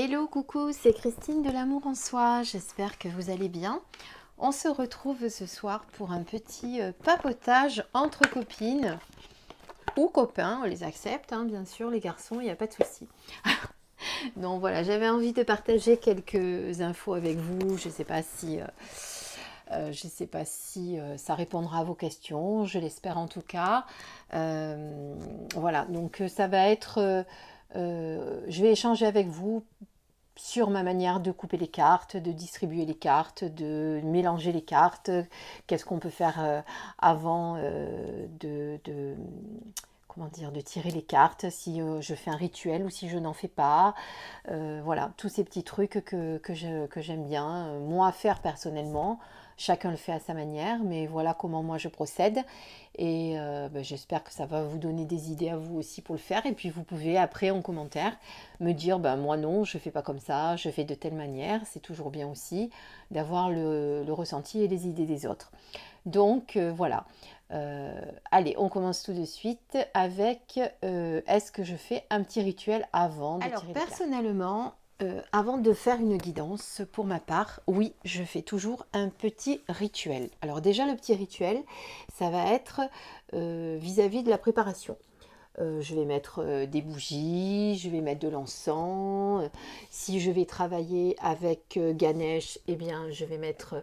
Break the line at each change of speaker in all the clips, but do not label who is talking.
Hello, coucou, c'est Christine de l'Amour en Soi, j'espère que vous allez bien. On se retrouve ce soir pour un petit papotage entre copines ou copains, on les accepte, hein, bien sûr, les garçons, il n'y a pas de souci. Donc voilà, j'avais envie de partager quelques infos avec vous, je ne sais pas si ça répondra à vos questions, je l'espère en tout cas. Voilà, donc ça va être... je vais échanger avec vous sur ma manière de couper les cartes, de distribuer les cartes, de mélanger les cartes, qu'est-ce qu'on peut faire avant comment dire, de tirer les cartes, si je fais un rituel ou si je n'en fais pas. Voilà, tous ces petits trucs que j'aime bien, moi, faire personnellement. Chacun le fait à sa manière, mais voilà comment moi je procède. Et j'espère que ça va vous donner des idées à vous aussi pour le faire. Et puis vous pouvez après en commentaire me dire, moi non, je ne fais pas comme ça, je fais de telle manière. C'est toujours bien aussi d'avoir le ressenti et les idées des autres. Donc voilà. Allez, on commence tout de suite avec est-ce que je fais un petit rituel avant de tirer les cartes ? Personnellement, avant de faire une guidance, pour ma part, oui, je fais toujours un petit rituel. Alors déjà, le petit rituel, ça va être vis-à-vis de la préparation. Je vais mettre des bougies, je vais mettre de l'encens. Si je vais travailler avec Ganesh, eh bien, je vais mettre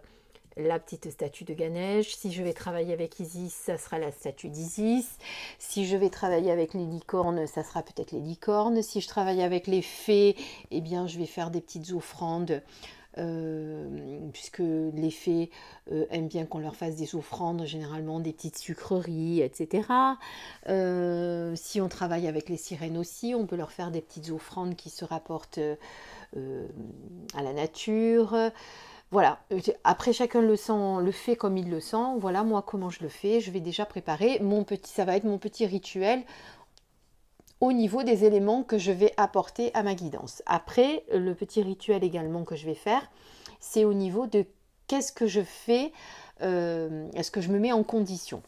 la petite statue de Ganesh. Si je vais travailler avec Isis, ça sera la statue d'Isis. Si je vais travailler avec les licornes, ça sera peut-être les licornes. Si je travaille avec les fées, eh bien, je vais faire des petites offrandes. Puisque les fées aiment bien qu'on leur fasse des offrandes, généralement des petites sucreries, etc. Si on travaille avec les sirènes aussi, on peut leur faire des petites offrandes qui se rapportent à la nature. Voilà, après chacun le fait comme il le sent. Voilà moi comment je le fais. Je vais déjà préparer ça va être mon petit rituel au niveau des éléments que je vais apporter à ma guidance. Après, le petit rituel également que je vais faire, c'est au niveau de qu'est-ce que je fais, est-ce que je me mets en condition ?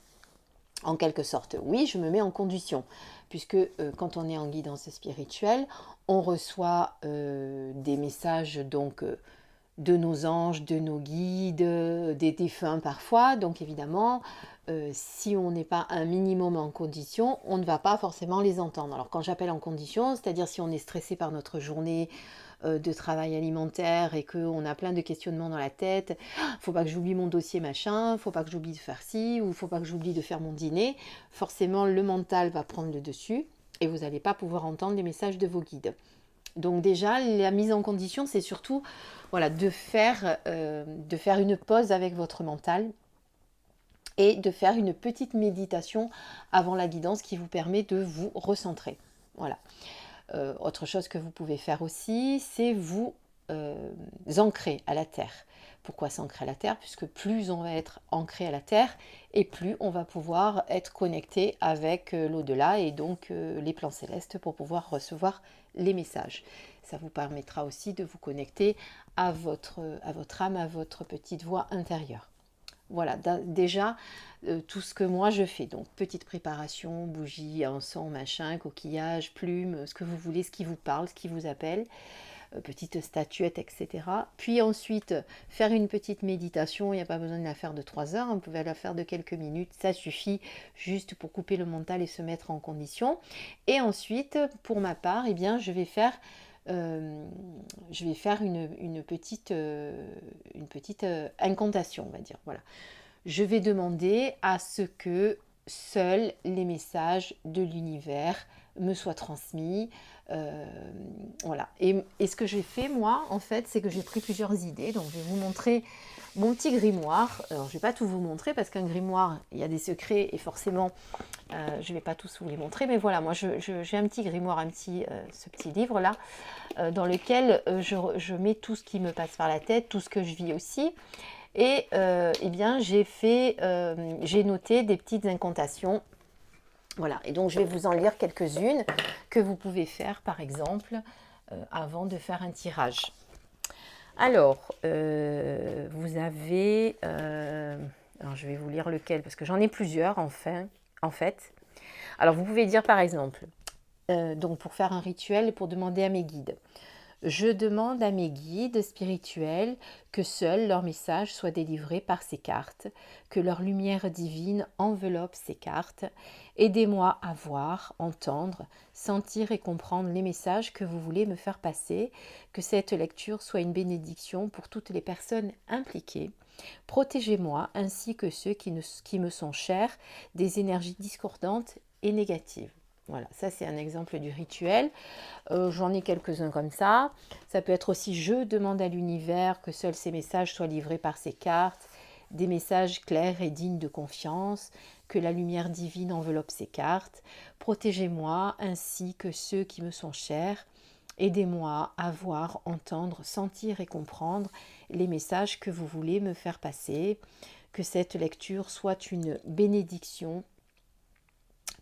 En quelque sorte, oui, je me mets en condition, puisque quand on est en guidance spirituelle, on reçoit des messages donc de nos anges, de nos guides, des défunts parfois. Donc évidemment, si on n'est pas un minimum en condition, on ne va pas forcément les entendre. Alors quand j'appelle en condition, c'est-à-dire si on est stressé par notre journée de travail alimentaire et qu'on a plein de questionnements dans la tête, faut pas que j'oublie mon dossier machin, faut pas que j'oublie de faire ci, ou faut pas que j'oublie de faire mon dîner, forcément le mental va prendre le dessus et vous n'allez pas pouvoir entendre les messages de vos guides. Donc déjà, la mise en condition, c'est surtout voilà, de faire une pause avec votre mental et de faire une petite méditation avant la guidance qui vous permet de vous recentrer. Voilà. Autre chose que vous pouvez faire aussi, c'est vous ancrer à la terre. Pourquoi s'ancrer à la terre ? Puisque plus on va être ancré à la terre et plus on va pouvoir être connecté avec l'au-delà et donc les plans célestes pour pouvoir recevoir les messages. Ça vous permettra aussi de vous connecter à votre âme, à votre petite voix intérieure. Voilà, déjà tout ce que moi je fais. Donc petite préparation, bougie, encens, machin, coquillage, plumes, ce que vous voulez, ce qui vous parle, ce qui vous appelle, petite statuette, etc. Puis ensuite, faire une petite méditation. Il n'y a pas besoin de la faire de 3 heures, on peut la faire de quelques minutes. Ça suffit juste pour couper le mental et se mettre en condition. Et ensuite, pour ma part, eh bien, je vais faire une petite incantation, on va dire. Voilà. Je vais demander à ce que seuls les messages de l'univers me soient transmis. Voilà. Et ce que j'ai fait, moi, en fait, c'est que j'ai pris plusieurs idées. Donc, je vais vous montrer mon petit grimoire. Alors, je ne vais pas tout vous montrer parce qu'un grimoire, il y a des secrets et forcément, je ne vais pas tous vous les montrer. Mais voilà, moi, j'ai un petit grimoire, ce petit livre-là, dans lequel je mets tout ce qui me passe par la tête, tout ce que je vis aussi. Et eh bien, j'ai noté des petites incantations. Voilà, et donc je vais vous en lire quelques-unes que vous pouvez faire, par exemple, avant de faire un tirage. Alors, vous avez... alors, je vais vous lire lequel, parce que j'en ai plusieurs, en fait. Alors, vous pouvez dire, par exemple, donc pour faire un rituel, pour demander à mes guides, Je demande à mes guides spirituels que seul leur message soit délivré par ces cartes, que leur lumière divine enveloppe ces cartes. Aidez-moi à voir, entendre, sentir et comprendre les messages que vous voulez me faire passer, que cette lecture soit une bénédiction pour toutes les personnes impliquées. Protégez-moi ainsi que ceux qui me sont chers des énergies discordantes et négatives. Voilà, ça c'est un exemple du rituel. J'en ai quelques-uns comme ça. Ça peut être aussi je demande à l'univers que seuls ces messages soient livrés par ces cartes, des messages clairs et dignes de confiance, que la lumière divine enveloppe ces cartes. Protégez-moi ainsi que ceux qui me sont chers. Aidez-moi à voir, entendre, sentir et comprendre les messages que vous voulez me faire passer. Que cette lecture soit une bénédiction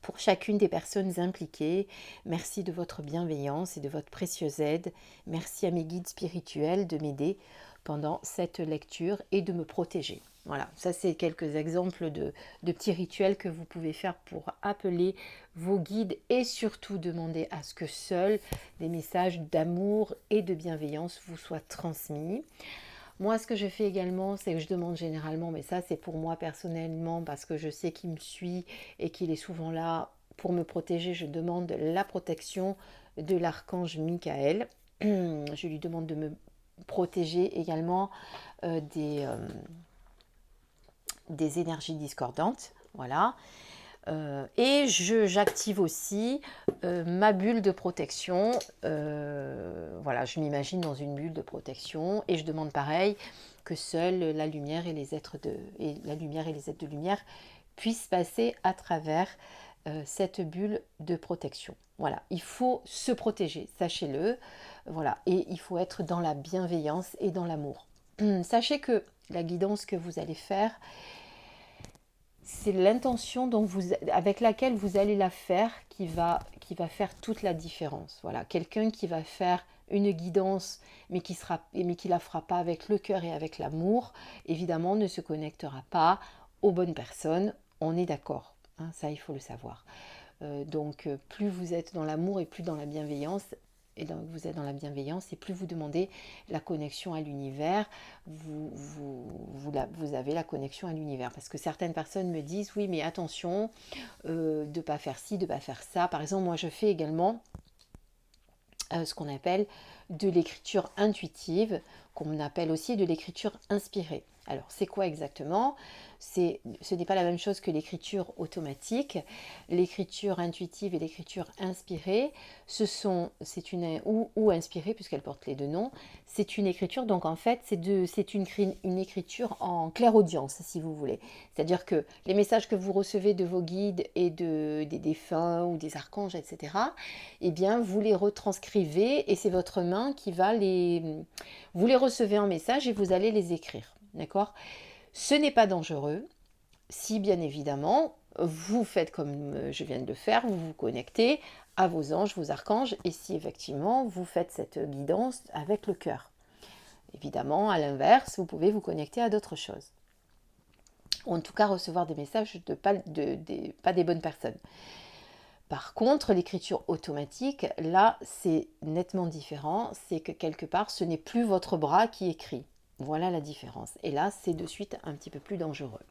pour chacune des personnes impliquées. Merci de votre bienveillance et de votre précieuse aide. Merci à mes guides spirituels de m'aider pendant cette lecture et de me protéger. Voilà, ça c'est quelques exemples de petits rituels que vous pouvez faire pour appeler vos guides et surtout demander à ce que seuls des messages d'amour et de bienveillance vous soient transmis. Moi, ce que je fais également, c'est que je demande généralement, mais ça c'est pour moi personnellement, parce que je sais qu'il me suit et qu'il est souvent là pour me protéger, je demande la protection de l'archange Michael. Je lui demande de me protéger également des énergies discordantes. Voilà. Et j'active aussi ma bulle de protection. Voilà, je m'imagine dans une bulle de protection et je demande pareil que seule la lumière et les êtres de lumière puissent passer à travers cette bulle de protection. Voilà, il faut se protéger, sachez-le. Voilà, et il faut être dans la bienveillance et dans l'amour. Sachez que la guidance que vous allez faire, c'est l'intention avec laquelle vous allez la faire qui va faire toute la différence. Voilà, quelqu'un qui va faire une guidance mais qui la fera pas avec le cœur et avec l'amour, évidemment ne se connectera pas aux bonnes personnes. On est d'accord, hein, ça il faut le savoir. Donc plus vous êtes dans l'amour et plus dans la bienveillance, et donc vous êtes dans la bienveillance et plus vous demandez la connexion à l'univers, vous avez la connexion à l'univers. Parce que certaines personnes me disent oui mais attention de ne pas faire ci, de ne pas faire ça. Par exemple moi je fais également ce qu'on appelle de l'écriture intuitive, qu'on appelle aussi de l'écriture inspirée. Alors c'est quoi exactement ? Ce n'est pas la même chose que l'écriture automatique. L'écriture intuitive et l'écriture inspirée, ou inspirée puisqu'elle porte les deux noms, c'est une écriture, donc en fait c'est une écriture en clairaudience si vous voulez. C'est-à-dire que les messages que vous recevez de vos guides et des défunts ou des archanges, etc., eh bien vous les retranscrivez et c'est votre main qui va vous les recevez en message et vous allez les écrire. D'accord ? Ce n'est pas dangereux si bien évidemment vous faites comme je viens de le faire, vous vous connectez à vos anges, vos archanges, et si effectivement vous faites cette guidance avec le cœur. Évidemment, à l'inverse, vous pouvez vous connecter à d'autres choses. Ou en tout cas recevoir des messages pas des bonnes personnes. Par contre, l'écriture automatique, là, c'est nettement différent. C'est que quelque part, ce n'est plus votre bras qui écrit. Voilà la différence. Et là, c'est de suite un petit peu plus dangereux.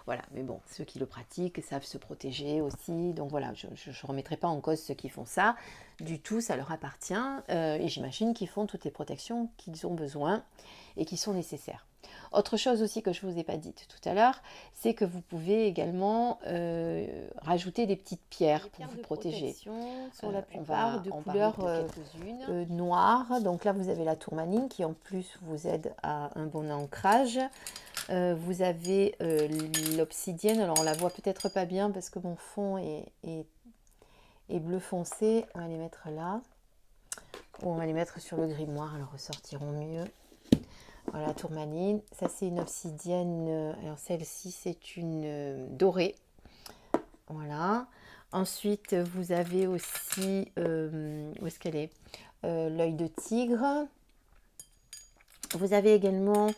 Voilà, mais bon, ceux qui le pratiquent savent se protéger aussi. Donc voilà, je ne remettrai pas en cause ceux qui font ça. Du tout, ça leur appartient. Et j'imagine qu'ils font toutes les protections qu'ils ont besoin et qui sont nécessaires. Autre chose aussi que je ne vous ai pas dite tout à l'heure, c'est que vous pouvez également rajouter des petites pierres pour vous protéger.
Sont la plupart de couleur
noire. Donc là, vous avez la tourmaline qui en plus vous aide à un bon ancrage. Vous avez l'obsidienne. Alors on la voit peut-être pas bien parce que mon fond est bleu foncé. On va les mettre là. Ou on va les mettre sur le grimoire, elles ressortiront mieux. Voilà, la tourmaline. Ça, c'est une obsidienne. Alors, celle-ci, c'est une dorée. Voilà. Ensuite, vous avez aussi... où est-ce qu'elle est, l'œil de tigre. Vous avez également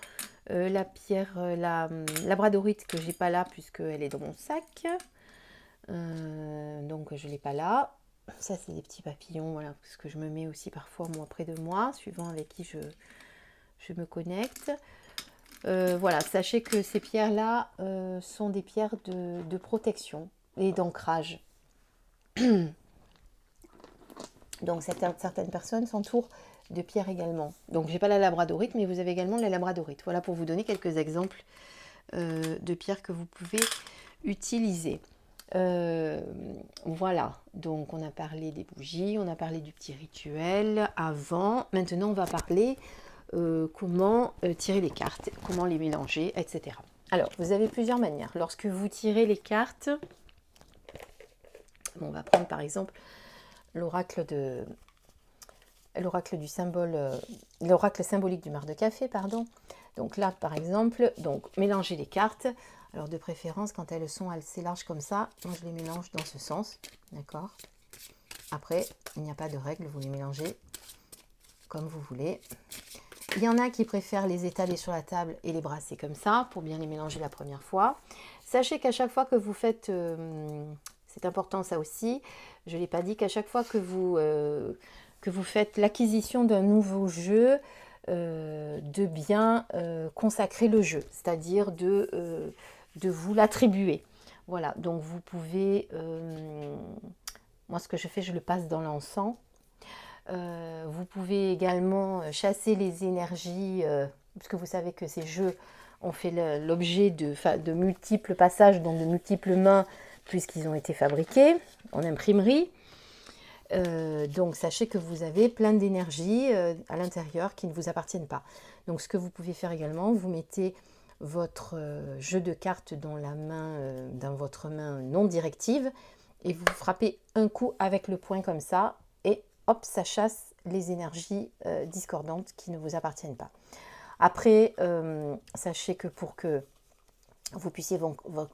la pierre, la labradorite que j'ai pas là puisqu'elle est dans mon sac. Donc, je ne l'ai pas là. Ça, c'est des petits papillons, voilà, ce que je me mets aussi parfois moi près de moi, suivant avec qui je me connecte. Voilà, sachez que ces pierres-là sont des pierres de protection et d'ancrage. Donc certaines personnes s'entourent de pierres également. Donc j'ai pas la labradorite, mais vous avez également la labradorite. Voilà pour vous donner quelques exemples de pierres que vous pouvez utiliser. Voilà, donc on a parlé des bougies, on a parlé du petit rituel avant. Maintenant on va parler comment tirer les cartes, comment les mélanger, etc. Alors vous avez plusieurs manières. Lorsque vous tirez les cartes, on va prendre par exemple l'oracle du symbole, l'oracle symbolique du mar de café, pardon. Donc là, par exemple, donc mélanger les cartes. Alors de préférence, quand elles sont assez larges comme ça, moi je les mélange dans ce sens, d'accord. Après, il n'y a pas de règle, vous les mélangez comme vous voulez. Il y en a qui préfèrent les étaler sur la table et les brasser comme ça, pour bien les mélanger la première fois. Sachez qu'à chaque fois que vous faites, c'est important ça aussi, je ne l'ai pas dit, qu'à chaque fois que vous faites l'acquisition d'un nouveau jeu, de bien consacrer le jeu, c'est-à-dire de vous l'attribuer. Voilà, donc vous pouvez, moi ce que je fais, je le passe dans l'encens. Vous pouvez également chasser les énergies, puisque vous savez que ces jeux ont fait l'objet de multiples passages, donc de multiples mains, puisqu'ils ont été fabriqués en imprimerie. Donc sachez que vous avez plein d'énergie à l'intérieur qui ne vous appartiennent pas. Donc ce que vous pouvez faire également, vous mettez votre jeu de cartes dans votre main non directive et vous frappez un coup avec le poing comme ça et hop, ça chasse les énergies discordantes qui ne vous appartiennent pas. Après, sachez que pour que vous puissiez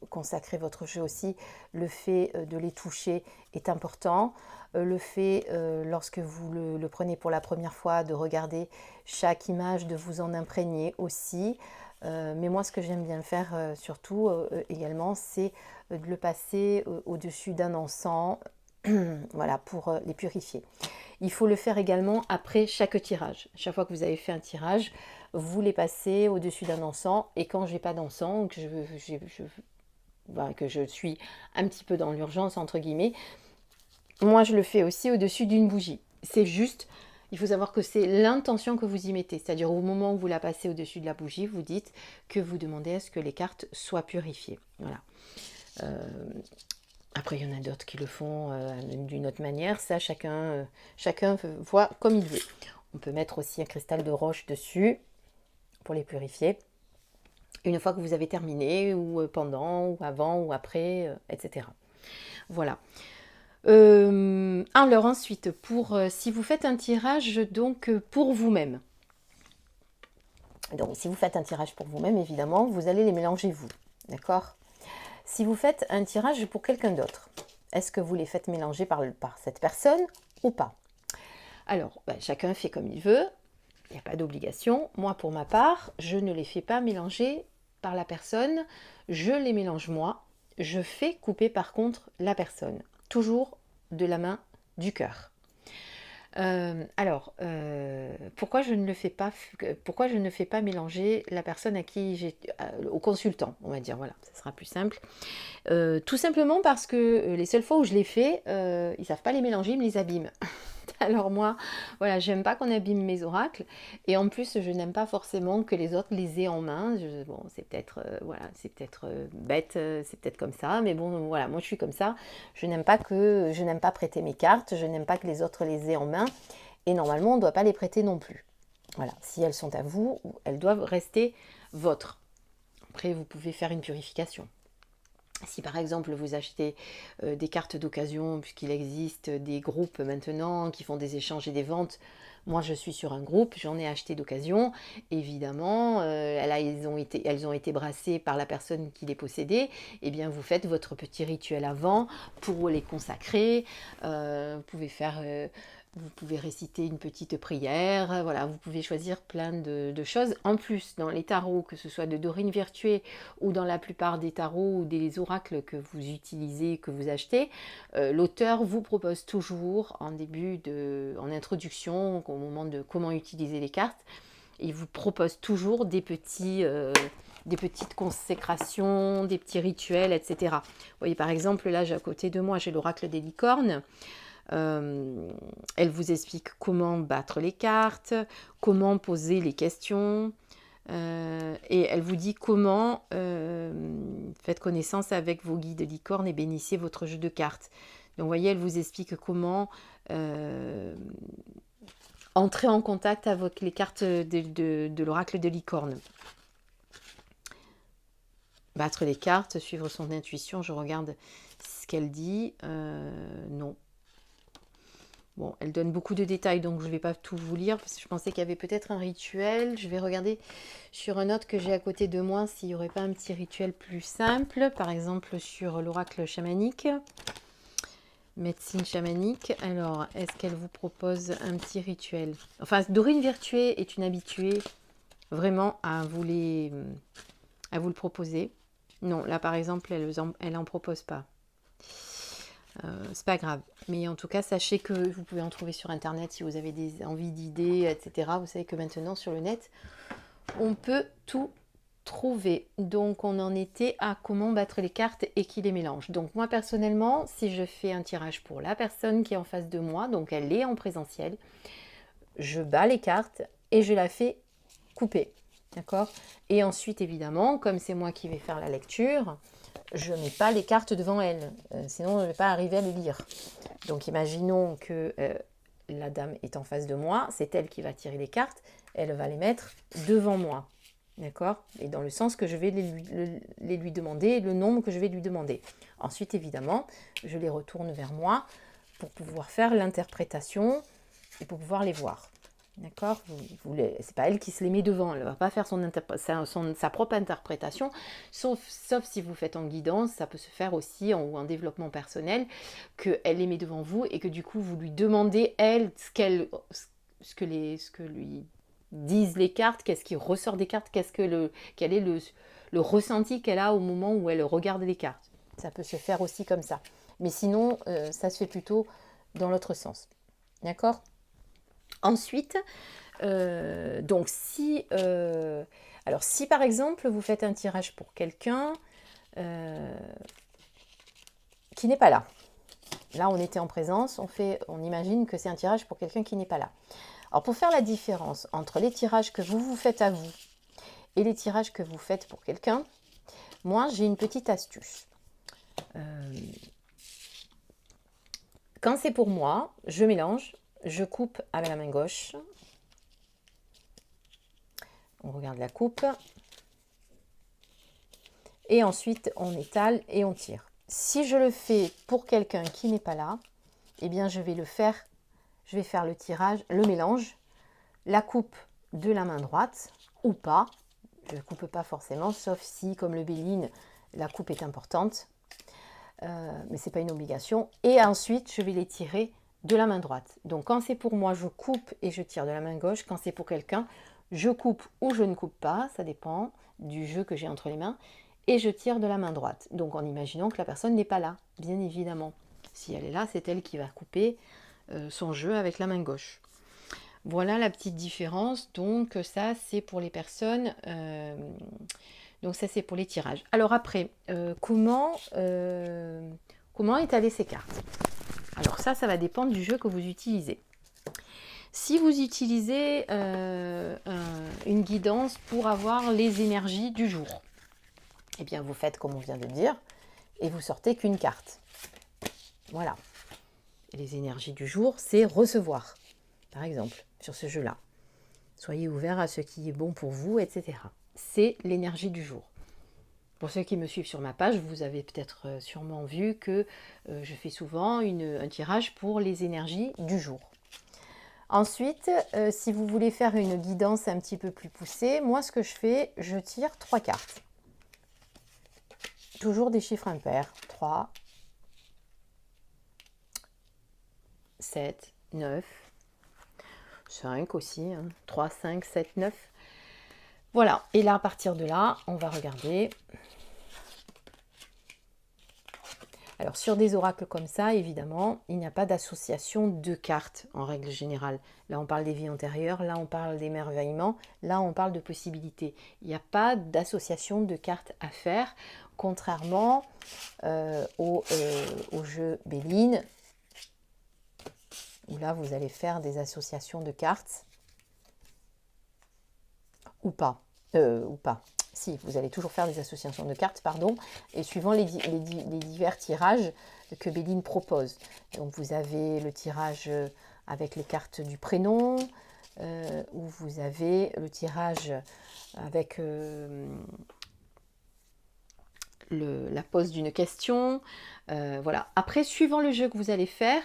consacrer votre jeu aussi, le fait de les toucher est important. Le fait, lorsque vous le prenez pour la première fois, de regarder chaque image, de vous en imprégner aussi. Mais moi, ce que j'aime bien faire surtout également, c'est de le passer au-dessus d'un encens, voilà, pour les purifier. Il faut le faire également après chaque tirage. Chaque fois que vous avez fait un tirage, vous les passez au-dessus d'un encens. Et quand je n'ai pas d'encens, que je suis un petit peu dans l'urgence, entre guillemets, moi je le fais aussi au-dessus d'une bougie. C'est juste, il faut savoir que c'est l'intention que vous y mettez. C'est-à-dire au moment où vous la passez au-dessus de la bougie, vous dites que vous demandez à ce que les cartes soient purifiées. Voilà. Après, il y en a d'autres qui le font d'une autre manière. Ça, chacun voit comme il veut. On peut mettre aussi un cristal de roche dessus pour les purifier. Une fois que vous avez terminé, ou pendant, ou avant, ou après, etc. Voilà. Alors ensuite, si vous faites un tirage donc pour vous-même. Donc si vous faites un tirage pour vous-même, évidemment, vous allez les mélanger vous. D'accord ? Si vous faites un tirage pour quelqu'un d'autre, est-ce que vous les faites mélanger par cette personne ou pas? Alors, chacun fait comme il veut, il n'y a pas d'obligation. Moi, pour ma part, je ne les fais pas mélanger par la personne, je les mélange moi. Je fais couper par contre la personne, toujours de la main du cœur. Pourquoi je ne fais pas mélanger la personne à qui au consultant, on va dire, voilà, ça sera plus simple. Tout simplement parce que les seules fois où je les fais, ils savent pas les mélanger, ils me les abîment. Alors moi, voilà, j'aime pas qu'on abîme mes oracles, et en plus je n'aime pas forcément que les autres les aient en main. Bon, c'est peut-être bête, c'est peut-être comme ça, mais bon, voilà, moi je suis comme ça. Je n'aime pas prêter mes cartes, je n'aime pas que les autres les aient en main, et normalement on ne doit pas les prêter non plus. Voilà, si elles sont à vous, elles doivent rester vôtres. Après, vous pouvez faire une purification. Si par exemple vous achetez des cartes d'occasion, puisqu'il existe des groupes maintenant qui font des échanges et des ventes, moi je suis sur un groupe, j'en ai acheté d'occasion, évidemment, elles ont été brassées par la personne qui les possédait, et bien vous faites votre petit rituel avant pour les consacrer, vous pouvez faire Vous pouvez réciter une petite prière, voilà, vous pouvez choisir plein de choses. En plus, dans les tarots, que ce soit de Dorine Virtuée ou dans la plupart des tarots ou des oracles que vous utilisez, que vous achetez, l'auteur vous propose toujours en introduction, au moment de comment utiliser les cartes, il vous propose toujours des petites consécrations, des petits rituels, etc. Vous voyez, par exemple, là, à côté de moi, j'ai l'oracle des licornes. Elle vous explique comment battre les cartes, comment poser les questions, et elle vous dit comment faites connaissance avec vos guides licornes et bénissez votre jeu de cartes. Donc, vous voyez, elle vous explique comment entrer en contact avec les cartes de l'oracle de licorne. Battre les cartes, suivre son intuition, je regarde ce qu'elle dit. Non. Bon, elle donne beaucoup de détails, donc je ne vais pas tout vous lire, parce que je pensais qu'il y avait peut-être un rituel. Je vais regarder sur un autre que j'ai à côté de moi, s'il n'y aurait pas un petit rituel plus simple, par exemple sur l'oracle chamanique, médecine chamanique. Alors, est-ce qu'elle vous propose un petit rituel? Enfin, Dorine Virtuée est une habituée vraiment à vous le proposer. Non, là par exemple, elle en propose pas. C'est pas grave, mais en tout cas sachez que vous pouvez en trouver sur internet si vous avez des envies d'idées, etc. Vous savez que maintenant sur le net on peut tout trouver. Donc on en était à comment battre les cartes et qui les mélange. Donc moi personnellement, si je fais un tirage pour la personne qui est en face de moi, donc elle est en présentiel, je bats les cartes et je la fais couper, d'accord? Et ensuite évidemment, comme c'est moi qui vais faire la lecture, je ne mets pas les cartes devant elle, sinon je ne vais pas arriver à les lire. Donc imaginons que la dame est en face de moi, c'est elle qui va tirer les cartes, elle va les mettre devant moi, d'accord? Et dans le sens que je vais les lui demander, le nombre que je vais lui demander. Ensuite évidemment, je les retourne vers moi pour pouvoir faire l'interprétation et pour pouvoir les voir. D'accord? C'est pas elle qui se les met devant, elle ne va pas faire sa propre interprétation, sauf si vous faites en guidance, ça peut se faire aussi en développement personnel, qu'elle les met devant vous et que du coup vous lui demandez, elle, ce que lui disent les cartes, qu'est-ce qui ressort des cartes, quel est le ressenti qu'elle a au moment où elle regarde les cartes. Ça peut se faire aussi comme ça. Mais sinon, ça se fait plutôt dans l'autre sens. D'accord? Ensuite, donc si par exemple vous faites un tirage pour quelqu'un qui n'est pas là. Là on était en présence, on imagine que c'est un tirage pour quelqu'un qui n'est pas là. Alors pour faire la différence entre les tirages que vous faites à vous et les tirages que vous faites pour quelqu'un, moi j'ai une petite astuce. Quand c'est pour moi, je mélange, je coupe avec la main gauche. On regarde la coupe. Et ensuite, on étale et on tire. Si je le fais pour quelqu'un qui n'est pas là, eh bien, je vais faire le tirage, le mélange, la coupe de la main droite ou pas. Je ne coupe pas forcément, sauf si, comme le Béline, la coupe est importante. Mais ce n'est pas une obligation. Et ensuite, je vais les tirer de la main droite. Donc, quand c'est pour moi, je coupe et je tire de la main gauche. Quand c'est pour quelqu'un, je coupe ou je ne coupe pas. Ça dépend du jeu que j'ai entre les mains. Et je tire de la main droite. Donc, en imaginant que la personne n'est pas là, bien évidemment. Si elle est là, c'est elle qui va couper son jeu avec la main gauche. Voilà la petite différence. Donc, ça, c'est pour les personnes... Donc ça c'est pour les tirages. Alors après, comment étaler ces cartes? Alors ça va dépendre du jeu que vous utilisez. Si vous utilisez une guidance pour avoir les énergies du jour, eh bien vous faites comme on vient de dire et vous sortez qu'une carte. Voilà. Et les énergies du jour, c'est recevoir, par exemple, sur ce jeu-là. Soyez ouverts à ce qui est bon pour vous, etc. C'est l'énergie du jour. Pour ceux qui me suivent sur ma page, vous avez peut-être sûrement vu que je fais souvent un tirage pour les énergies du jour. Ensuite, si vous voulez faire une guidance un petit peu plus poussée, moi ce que je fais, je tire 3 cartes. Toujours des chiffres impairs. 3, 7 9, 5 aussi, hein, 3, 5, 7, 9. Voilà, et là, à partir de là, on va regarder. Alors, sur des oracles comme ça, évidemment, il n'y a pas d'association de cartes, en règle générale. Là, on parle des vies antérieures, là, on parle d'émerveillement, là, on parle de possibilités. Il n'y a pas d'association de cartes à faire, contrairement au jeu Béline, où là, vous allez faire des associations de cartes, ou pas. Si, vous allez toujours faire des associations de cartes, pardon, et suivant les divers tirages que Béline propose. Donc vous avez le tirage avec les cartes du prénom, ou vous avez le tirage avec la pose d'une question. Voilà. Après, suivant le jeu que vous allez faire,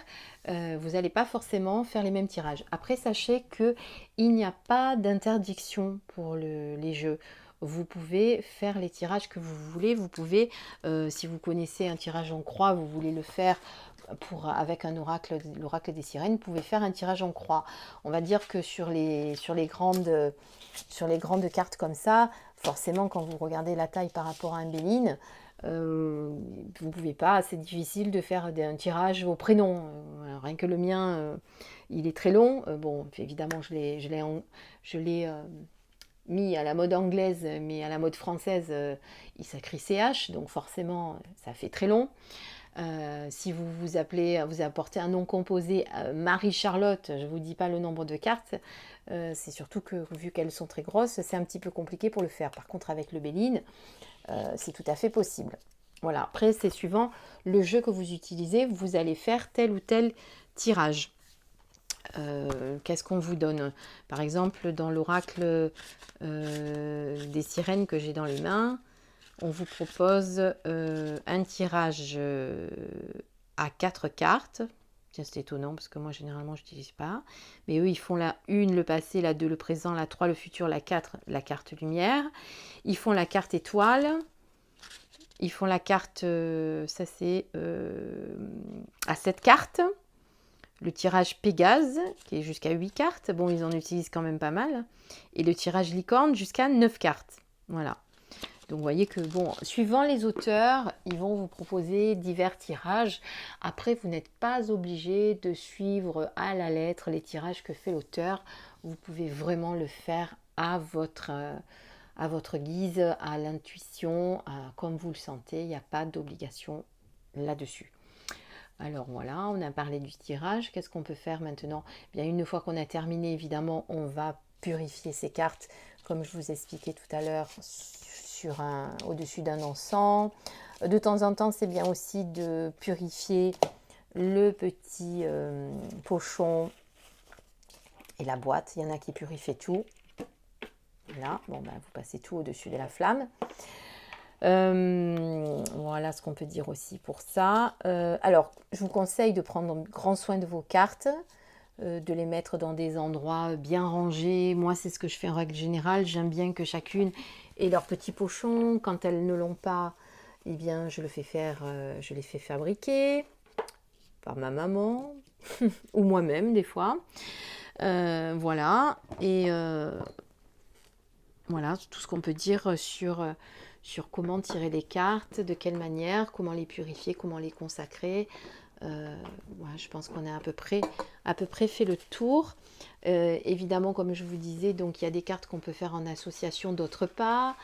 vous n'allez pas forcément faire les mêmes tirages. Après, sachez qu'il n'y a pas d'interdiction pour les jeux. Vous pouvez faire les tirages que vous voulez. Vous pouvez, si vous connaissez un tirage en croix, vous voulez le faire avec l'oracle des sirènes, vous pouvez faire un tirage en croix. On va dire que sur les grandes cartes comme ça, forcément, quand vous regardez la taille par rapport à un Béline, vous ne pouvez pas, c'est difficile de faire un tirage au prénom. Rien que le mien, il est très long. Bon, évidemment, je l'ai mis à la mode anglaise, mais à la mode française, il s'écrit CH, donc forcément, ça fait très long. Si vous apportez un nom composé Marie-Charlotte, je ne vous dis pas le nombre de cartes, c'est surtout que vu qu'elles sont très grosses, c'est un petit peu compliqué pour le faire. Par contre, avec le Béline, c'est tout à fait possible. Voilà, après, c'est suivant le jeu que vous utilisez, vous allez faire tel ou tel tirage. Qu'est-ce qu'on vous donne? Par exemple, dans l'oracle des sirènes que j'ai dans les mains, on vous propose un tirage à 4 cartes. Tiens, c'est étonnant parce que moi, généralement, je n'utilise pas. Mais eux, ils font la 1, le passé, la 2, le présent, la 3, le futur, la 4, la carte lumière. Ils font la carte étoile. Ils font la carte, ça c'est à 7 cartes. Le tirage Pégase, qui est jusqu'à 8 cartes. Bon, ils en utilisent quand même pas mal. Et le tirage licorne jusqu'à 9 cartes. Voilà. Donc, vous voyez que, bon, suivant les auteurs, ils vont vous proposer divers tirages. Après, vous n'êtes pas obligé de suivre à la lettre les tirages que fait l'auteur. Vous pouvez vraiment le faire à votre guise, à l'intuition, comme vous le sentez. Il n'y a pas d'obligation là-dessus. Alors voilà, on a parlé du tirage. Qu'est-ce qu'on peut faire maintenant? Bien, une fois qu'on a terminé, évidemment, on va purifier ces cartes, comme je vous expliquais tout à l'heure, au-dessus d'un encens. De temps en temps, c'est bien aussi de purifier le petit pochon et la boîte. Il y en a qui purifient tout. Voilà, bon, ben, vous passez tout au-dessus de la flamme. Voilà ce qu'on peut dire aussi pour ça. Alors, je vous conseille de prendre grand soin de vos cartes, de les mettre dans des endroits bien rangés. Moi, c'est ce que je fais en règle générale. J'aime bien que chacune ait leur petit pochon. Quand elles ne l'ont pas, eh bien, je les fais fabriquer par ma maman ou moi-même des fois. Voilà. Et voilà tout ce qu'on peut dire sur comment tirer les cartes, de quelle manière, comment les purifier, comment les consacrer. Voilà, je pense qu'on a à peu près fait le tour. Évidemment, comme je vous disais, donc il y a des cartes qu'on peut faire en association, d'autres pas.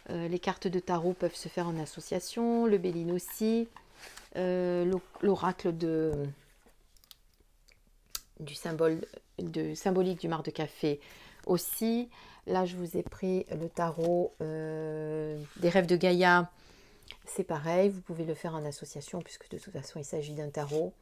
Les cartes de tarot peuvent se faire en association, le Béline aussi, l'oracle symbolique du marc de café aussi. Là, je vous ai pris le tarot des rêves de Gaïa. C'est pareil, vous pouvez le faire en association puisque de toute façon, il s'agit d'un tarot.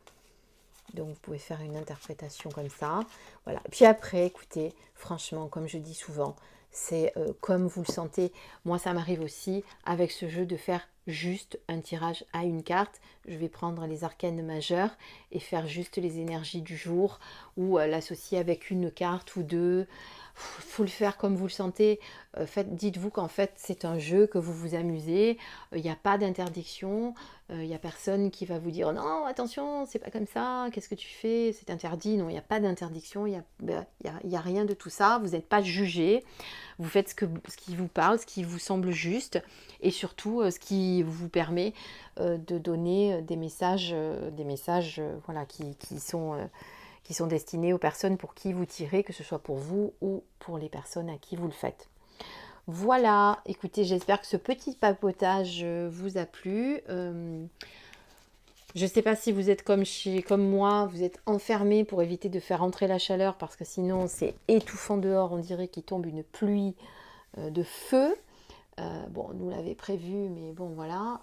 Donc, vous pouvez faire une interprétation comme ça. Voilà. Puis après, écoutez, franchement, comme je dis souvent, c'est comme vous le sentez. Moi, ça m'arrive aussi avec ce jeu de faire juste un tirage à une carte. Je vais prendre les arcanes majeures et faire juste les énergies du jour ou l'associer avec une carte ou deux. faut le faire comme vous le sentez. Dites-vous qu'en fait c'est un jeu, que vous vous amusez. Il n'y a pas d'interdiction. Il n'y a personne qui va vous dire non, attention, c'est pas comme ça. Qu'est-ce que tu fais? C'est interdit. Non, il n'y a pas d'interdiction. Il y a rien de tout ça. Vous n'êtes pas jugé. Vous faites ce qui vous parle, ce qui vous semble juste, et surtout ce qui vous permet de donner des messages, voilà, qui sont destinés aux personnes pour qui vous tirez, que ce soit pour vous ou pour les personnes à qui vous le faites. Voilà, écoutez, j'espère que ce petit papotage vous a plu. Je ne sais pas si vous êtes comme moi, vous êtes enfermés pour éviter de faire entrer la chaleur parce que sinon c'est étouffant dehors, on dirait qu'il tombe une pluie de feu. Bon, nous l'avait prévu, mais bon voilà.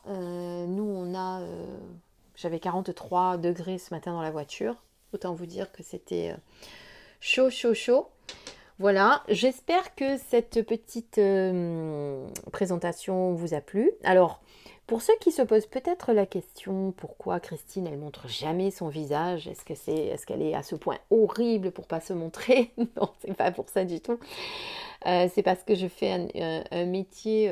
J'avais 43 degrés ce matin dans la voiture. Autant vous dire que c'était chaud, chaud, chaud. Voilà, j'espère que cette petite présentation vous a plu. Alors, pour ceux qui se posent peut-être la question, pourquoi Christine, elle montre jamais son visage? Est-ce qu'elle est à ce point horrible pour pas se montrer? Non, c'est pas pour ça du tout. C'est parce que je fais un métier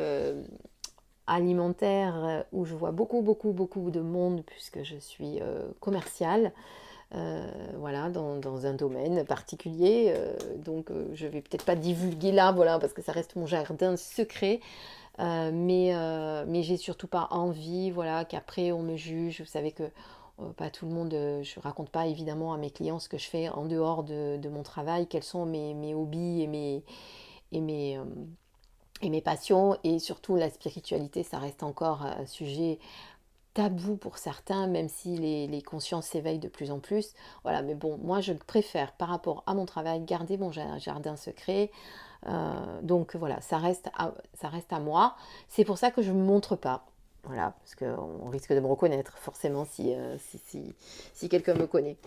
alimentaire où je vois beaucoup, beaucoup, beaucoup de monde puisque je suis commerciale. Voilà, dans un domaine particulier. Donc, je vais peut-être pas divulguer là, voilà, parce que ça reste mon jardin secret. Mais j'ai surtout pas envie, voilà, qu'après on me juge. Vous savez que pas tout le monde, je raconte pas évidemment à mes clients ce que je fais en dehors de mon travail, quels sont mes hobbies et mes, euh, et mes passions. Et surtout, la spiritualité, ça reste encore un sujet tabou pour certains, même si les consciences s'éveillent de plus en plus. Voilà, mais bon, moi je préfère par rapport à mon travail garder mon jardin secret. Donc voilà, ça reste à moi. C'est pour ça que je ne me montre pas. Voilà, parce qu'on risque de me reconnaître forcément si quelqu'un me connaît.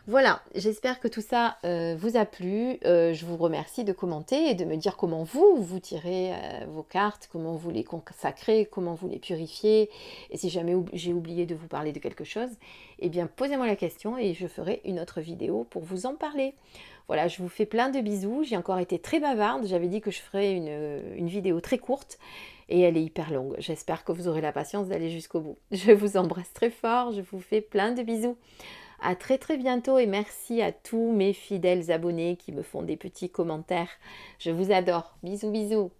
Voilà, j'espère que tout ça vous a plu. Je vous remercie de commenter et de me dire comment vous tirez vos cartes, comment vous les consacrez, comment vous les purifiez. Et si jamais j'ai oublié de vous parler de quelque chose, eh bien posez-moi la question et je ferai une autre vidéo pour vous en parler. Voilà, je vous fais plein de bisous. J'ai encore été très bavarde. J'avais dit que je ferais une vidéo très courte et elle est hyper longue. J'espère que vous aurez la patience d'aller jusqu'au bout. Je vous embrasse très fort. Je vous fais plein de bisous. À très très bientôt et merci à tous mes fidèles abonnés qui me font des petits commentaires. Je vous adore. Bisous bisous.